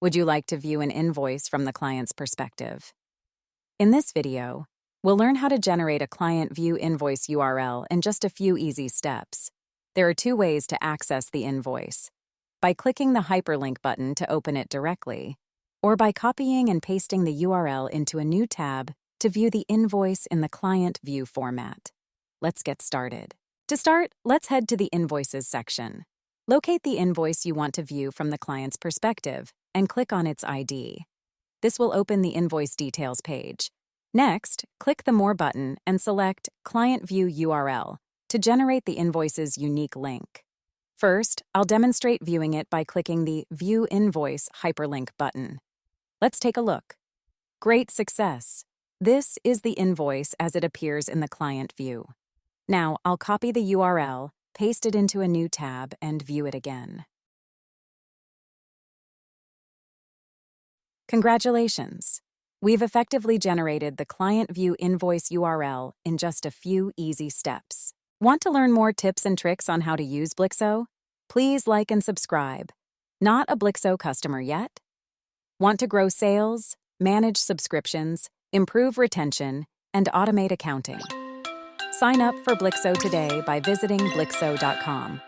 Would you like to view an invoice from the client's perspective? In this video, we'll learn how to generate a client view invoice URL in just a few easy steps. There are two ways to access the invoice: by clicking the hyperlink button to open it directly, or by copying and pasting the URL into a new tab to view the invoice in the client view format. Let's get started. To start, let's head to the Invoices section. Locate the invoice you want to view from the client's perspective and click on its ID. This will open the invoice details page. Next, click the More button and select Client View URL to generate the invoice's unique link. First, I'll demonstrate viewing it by clicking the View Invoice hyperlink button. Let's take a look. Great success! This is the invoice as it appears in the client view. Now, I'll copy the URL, paste it into a new tab, and view it again. Congratulations! We've effectively generated the client view invoice URL in just a few easy steps. Want to learn more tips and tricks on how to use Blixo? Please like and subscribe. Not a Blixo customer yet? Want to grow sales, manage subscriptions, improve retention, and automate accounting? Sign up for Blixo today by visiting Blixo.com.